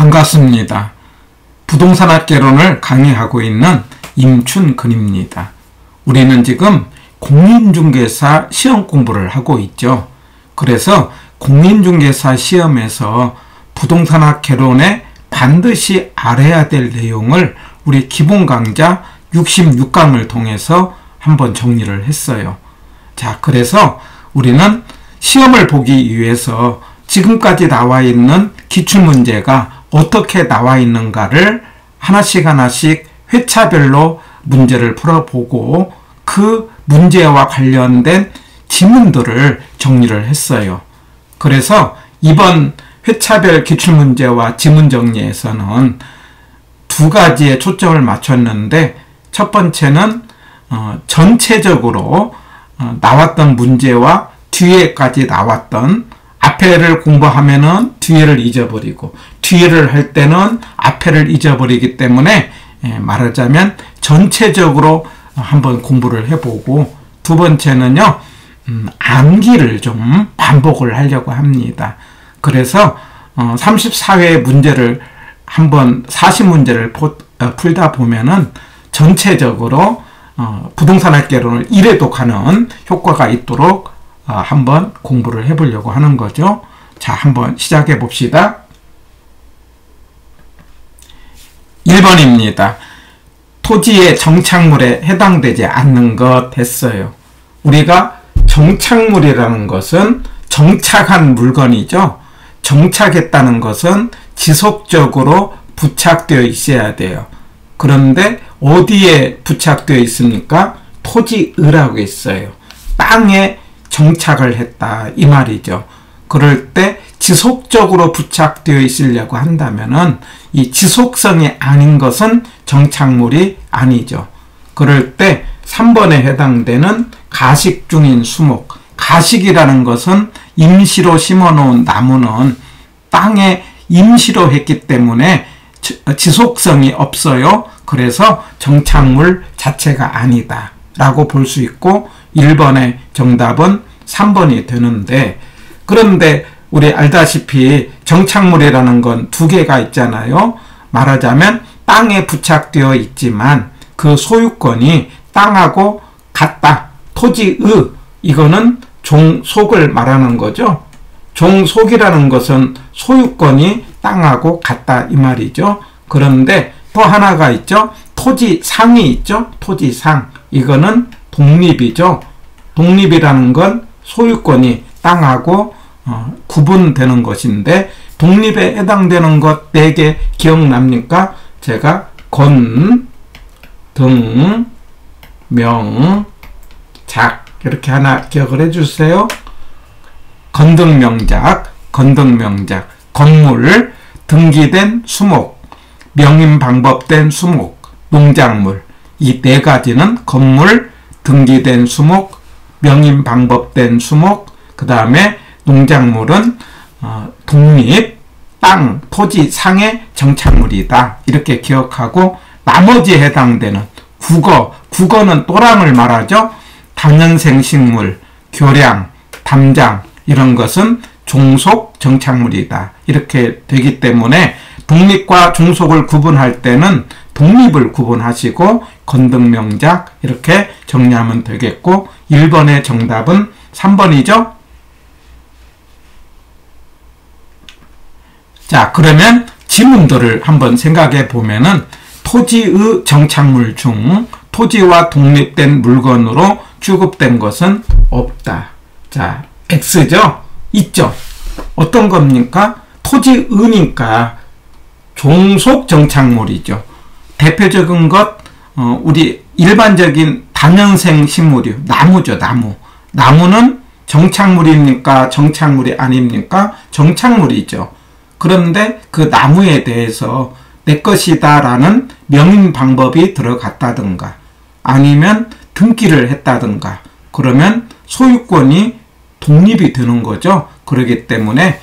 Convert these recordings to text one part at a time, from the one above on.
반갑습니다. 부동산학개론을 강의하고 있는 임춘근입니다. 우리는 지금 공인중개사 시험 공부를 하고 있죠. 그래서 공인중개사 시험에서 부동산학개론에 반드시 알아야 될 내용을 우리 기본 강좌 66강을 통해서 한번 정리를 했어요. 자, 그래서 우리는 시험을 보기 위해서 지금까지 나와 있는 기출문제가 어떻게 나와 있는가를 하나씩 회차별로 문제를 풀어보고 그 문제와 관련된 지문들을 정리를 했어요. 그래서 이번 회차별 기출문제와 지문 정리에서는 두 가지에 초점을 맞췄는데, 첫 번째는 전체적으로 나왔던 문제와 뒤에까지 나왔던, 앞에를 공부하면은 뒤에를 잊어버리고 뒤에를 할 때는 앞에를 잊어버리기 때문에 말하자면 전체적으로 한번 공부를 해보고, 두 번째는요, 암기를 좀 반복을 하려고 합니다. 그래서 34회 문제를 한번 40문제를 풀다 보면은 전체적으로 부동산학개론을 1회도 가는 효과가 있도록 한번 공부를 해보려고 하는 거죠. 자, 한번 시작해 봅시다. 1번입니다. 토지의 정착물에 해당되지 않는 것 했어요. 우리가 정착물이라는 것은 정착한 물건이죠. 정착했다는 것은 지속적으로 부착되어 있어야 돼요. 그런데 어디에 부착되어 있습니까? 토지의라고 있어요. 땅에 정착을 했다, 이 말이죠. 그럴 때 지속적으로 부착되어 있으려고 한다면은 이 지속성이 아닌 것은 정착물이 아니죠. 그럴 때 3번에 해당되는 가식 중인 수목, 가식이라는 것은 임시로 심어놓은 나무는 땅에 임시로 했기 때문에 지속성이 없어요. 그래서 정착물 자체가 아니다 라고 볼 수 있고, 1번의 정답은 3번이 되는데, 그런데 우리 알다시피 정착물이라는 건 두 개가 있잖아요. 말하자면 땅에 부착되어 있지만 그 소유권이 땅하고 같다. 토지의, 이거는 종속을 말하는 거죠. 종속이라는 것은 소유권이 땅하고 같다, 이 말이죠. 그런데 또 하나가 있죠. 토지상이 있죠. 토지상. 이거는 독립이죠. 독립이라는 건 소유권이 땅하고 구분되는 것인데, 독립에 해당되는 것 4개 기억납니까? 제가 건, 등, 명, 작 이렇게 하나 기억을 해주세요. 건등명작, 건등명작, 건물, 등기된 수목, 명인방법된 수목, 농작물, 이 4가지는 건물, 등기된 수목, 명인방법된 수목, 그 다음에 농작물은 독립, 땅, 토지 상의 정착물이다, 이렇게 기억하고, 나머지에 해당되는 국어, 국어는 또랑을 말하죠. 다년생 식물, 교량, 담장 이런 것은 종속 정착물이다, 이렇게 되기 때문에 독립과 종속을 구분할 때는 독립을 구분하시고 건등명작 이렇게 정리하면 되겠고, 1번의 정답은 3번이죠. 자, 그러면 지문들을 한번 생각해 보면은 토지의 정착물 중 토지와 독립된 물건으로 취급된 것은 없다. 자, X죠? 있죠? 어떤 겁니까? 토지의니까 종속 정착물이죠. 대표적인 것, 우리 일반적인 다년생 식물이요. 나무죠, 나무. 나무는 정착물입니까? 정착물이 아닙니까? 정착물이죠. 그런데 그 나무에 대해서 내 것이다 라는 명인 방법이 들어갔다든가 아니면 등기를 했다든가 그러면 소유권이 독립이 되는 거죠. 그렇기 때문에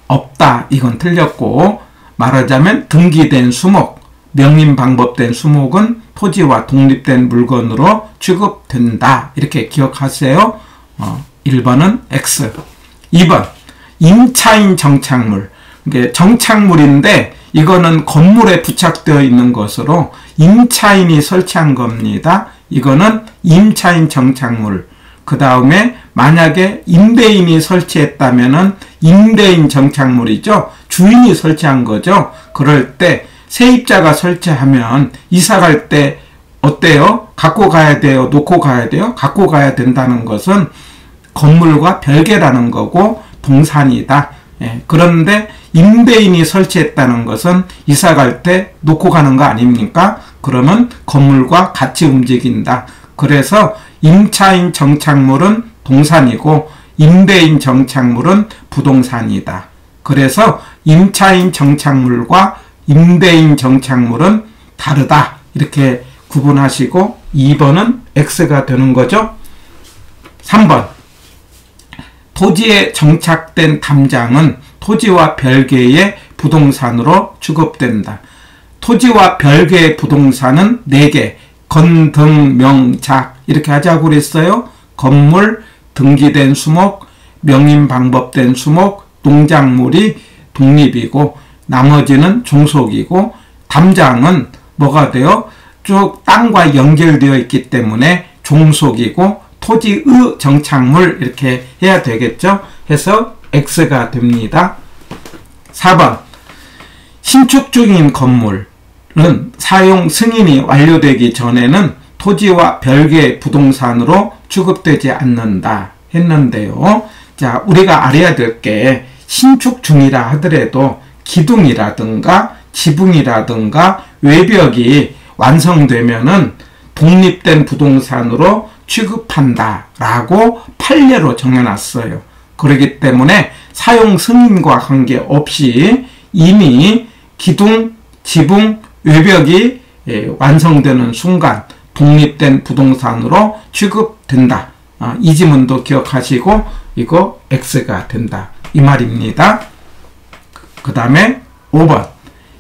없다, 이건 틀렸고, 말하자면 등기된 수목, 명인 방법된 수목은 토지와 독립된 물건으로 취급된다, 이렇게 기억하세요. 1번은 X. 2번 임차인 정착물, 이게 정착물인데 이거는 건물에 부착되어 있는 것으로 임차인이 설치한 겁니다. 이거는 임차인 정착물. 그 다음에 만약에 임대인이 설치했다면은 임대인 정착물이죠. 주인이 설치한 거죠. 그럴 때 세입자가 설치하면 이사 갈 때 어때요? 갖고 가야 돼요? 놓고 가야 돼요? 갖고 가야 된다는 것은 건물과 별개라는 거고 동산이다. 예, 그런데 임대인이 설치했다는 것은 이사 갈 때 놓고 가는 거 아닙니까? 그러면 건물과 같이 움직인다. 그래서 임차인 정착물은 동산이고 임대인 정착물은 부동산이다. 그래서 임차인 정착물과 임대인 정착물은 다르다. 이렇게 구분하시고 2번은 X가 되는 거죠. 3번 토지에 정착된 담장은 토지와 별개의 부동산으로 취급된다. 토지와 별개의 부동산은 4개, 건, 등, 명, 작 이렇게 하자고 그랬어요. 건물, 등기된 수목, 명인 방법된 수목, 농작물이 독립이고 나머지는 종속이고 담장은 뭐가 돼요? 쭉 땅과 연결되어 있기 때문에 종속이고 토지의 정착물 이렇게 해야 되겠죠. 해서 X가 됩니다. 4번 신축 중인 건물은 사용 승인이 완료되기 전에는 토지와 별개의 부동산으로 취급되지 않는다 했는데요. 자, 우리가 알아야 될 게 신축 중이라 하더라도 기둥이라든가 지붕이라든가 외벽이 완성되면은 독립된 부동산으로 취급한다 라고 판례로 정해놨어요. 그렇기 때문에 사용 승인과 관계없이 이미 기둥, 지붕, 외벽이 완성되는 순간 독립된 부동산으로 취급된다. 이 지문도 기억하시고 이거 X가 된다. 이 말입니다. 그 다음에 5번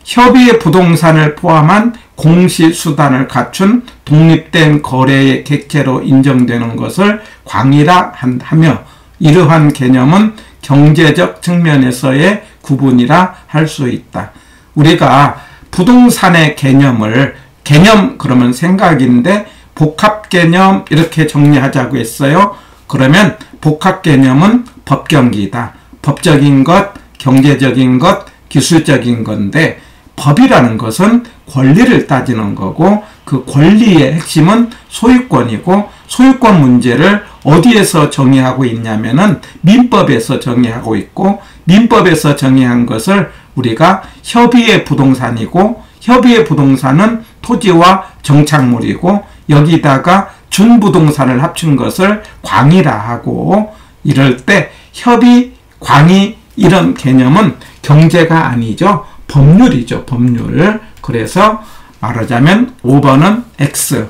협의의 부동산을 포함한 공시수단을 갖춘 독립된 거래의 객체로 인정되는 것을 광의라 하며 이러한 개념은 경제적 측면에서의 구분이라 할 수 있다. 우리가 부동산의 개념을 개념 그러면 생각인데 복합 개념 이렇게 정리하자고 했어요. 그러면 복합 개념은 법경기다. 법적인 것, 경제적인 것, 기술적인 건데 법이라는 것은 권리를 따지는 거고 그 권리의 핵심은 소유권이고 소유권 문제를 어디에서 정의하고 있냐면은 민법에서 정의하고 있고 민법에서 정의한 것을 우리가 협의의 부동산이고 협의의 부동산은 토지와 정착물이고 여기다가 준부동산을 합친 것을 광의라 하고 이럴 때 협의, 광의 이런 개념은 경제가 아니죠. 법률이죠. 법률. 그래서 말하자면 5번은 X.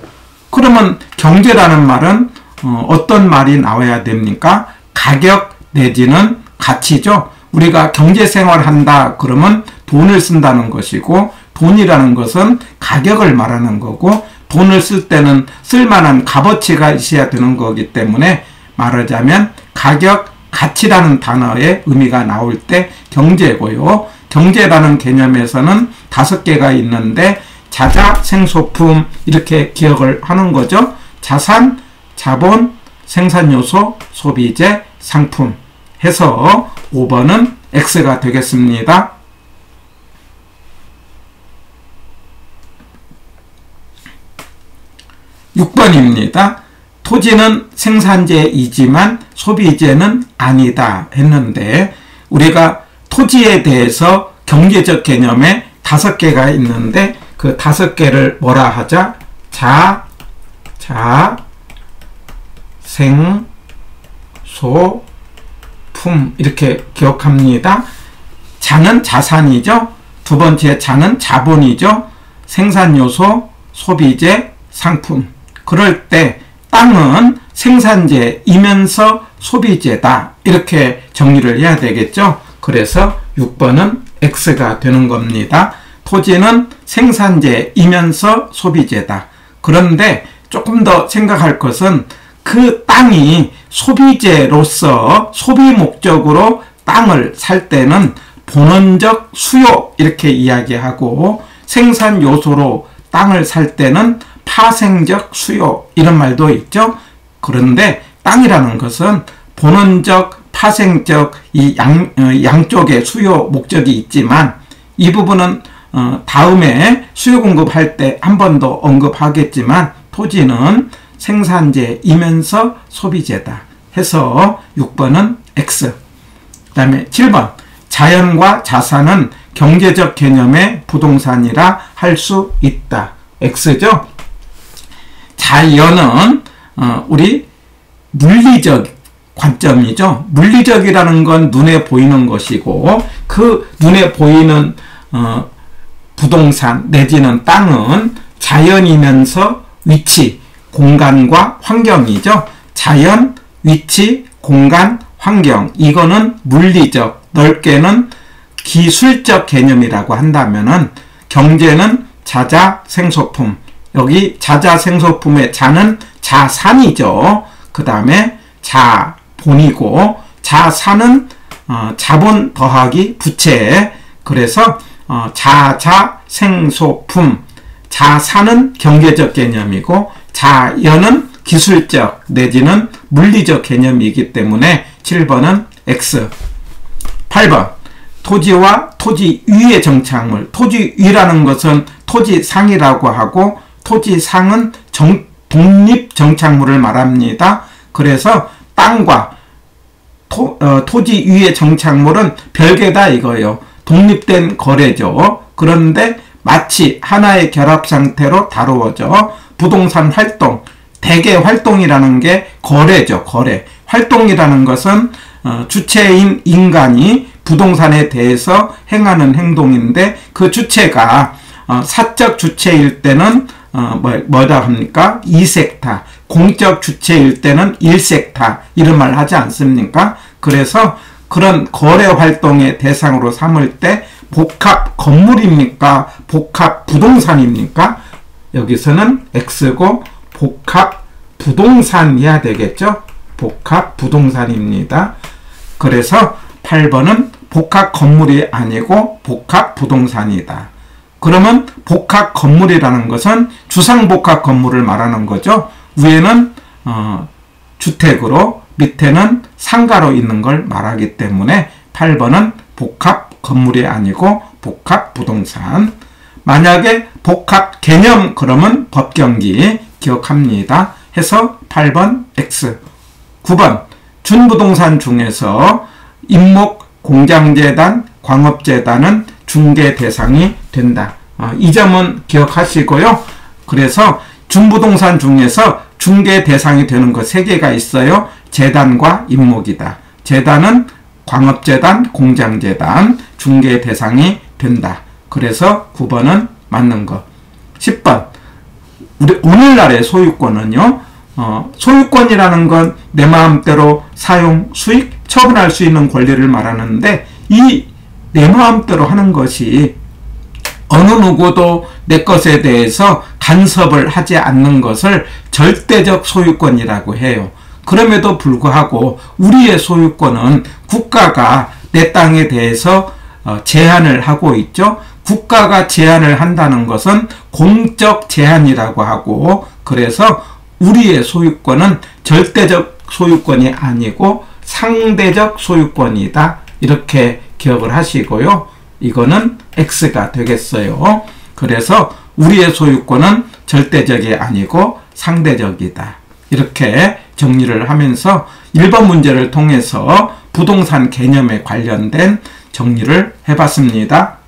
그러면 경제라는 말은 어떤 말이 나와야 됩니까? 가격 내지는 가치죠. 우리가 경제생활 한다 그러면 돈을 쓴다는 것이고 돈이라는 것은 가격을 말하는 거고 돈을 쓸 때는 쓸만한 값어치가 있어야 되는 거기 때문에 말하자면 가격, 가치라는 단어의 의미가 나올 때 경제고요. 경제라는 개념에서는 5개가 있는데 자자, 생소품 이렇게 기억을 하는 거죠. 자산, 자본, 생산요소, 소비재, 상품 해서 5번은 X가 되겠습니다. 6번입니다. 토지는 생산재이지만 소비재는 아니다 했는데 우리가 토지에 대해서 경제적 개념에 5개가 있는데 그 5개를 뭐라 하자? 생, 소, 품 이렇게 기억합니다. 자는 자산이죠. 두 번째 자는 자본이죠. 생산요소, 소비재, 상품. 그럴 때 땅은 생산재이면서 소비재다. 이렇게 정리를 해야 되겠죠. 그래서 6번은 X가 되는 겁니다. 토지는 생산재이면서 소비재다. 그런데 조금 더 생각할 것은 그 땅이 소비재로서 소비 목적으로 땅을 살 때는 본원적 수요 이렇게 이야기하고 생산 요소로 땅을 살 때는 파생적 수요 이런 말도 있죠. 그런데 땅이라는 것은 본원적, 파생적 이 양쪽에 수요 목적이 있지만 이 부분은 다음에 수요 공급할 때 한 번 더 언급하겠지만 토지는 생산재이면서 소비재다 해서 6번은 X. 그 다음에 7번 자연과 자산은 경제적 개념의 부동산이라 할 수 있다. X죠. 자연은 우리 물리적 관점이죠. 물리적이라는 건 눈에 보이는 것이고 그 눈에 보이는 부동산 내지는 땅은 자연이면서 위치, 공간과 환경이죠. 자연, 위치, 공간, 환경 이거는 물리적, 넓게는 기술적 개념이라고 한다면은 경제는 자자생소품, 여기 자자생소품의 자는 자산이죠. 그 다음에 자본이고 자산은 자본 더하기 부채. 그래서 자자생소품, 자산은 경제적 개념이고 자연은 기술적 내지는 물리적 개념이기 때문에 7번은 X. 8번 토지와 토지 위의 정착물. 토지 위라는 것은 토지상이라고 하고 토지상은 독립 정착물을 말합니다. 그래서 땅과 토지 위의 정착물은 별개다 이거예요. 독립된 거래죠. 그런데 마치 하나의 결합 상태로 다루어져 부동산 활동, 대개 활동이라는 게 거래죠. 거래. 활동이라는 것은 주체인 인간이 부동산에 대해서 행하는 행동인데 그 주체가 사적 주체일 때는 뭐다 합니까? 이색타. 공적 주체일 때는 일색타. 이런 말 하지 않습니까? 그래서 그런 거래 활동의 대상으로 삼을 때 복합 건물입니까? 복합 부동산입니까? 여기서는 X고 복합 부동산이어야 되겠죠? 복합 부동산입니다. 그래서 8번은 복합 건물이 아니고 복합 부동산이다. 그러면 복합 건물이라는 것은 주상복합 건물을 말하는 거죠. 위에는 주택으로 밑에는 상가로 있는 걸 말하기 때문에 8번은 복합 건물이 아니고 복합 부동산. 만약에 복합 개념 그러면 법경기 기억합니다. 해서 8번 X. 9번 준부동산 중에서 임목, 공장재단, 광업재단은 중개 대상이 된다. 이 점은 기억하시고요. 그래서 준부동산 중에서 중개 대상이 되는 것 3개가 있어요. 재단과 임목이다. 재단은 광업재단, 공장재단, 중개 대상이 된다. 그래서 9번은 맞는 것. 10번 우리 오늘날의 소유권은요. 소유권이라는 건 내 마음대로 사용, 수익, 처분할 수 있는 권리를 말하는데 이 내 마음대로 하는 것이 어느 누구도 내 것에 대해서 간섭을 하지 않는 것을 절대적 소유권이라고 해요. 그럼에도 불구하고 우리의 소유권은 국가가 내 땅에 대해서 제한을 하고 있죠. 국가가 제한을 한다는 것은 공적 제한이라고 하고 그래서 우리의 소유권은 절대적 소유권이 아니고 상대적 소유권이다. 이렇게 기억을 하시고요. 이거는 X가 되겠어요. 그래서 우리의 소유권은 절대적이 아니고 상대적이다. 이렇게 정리를 하면서 1번 문제를 통해서 부동산 개념에 관련된 정리를 해봤습니다.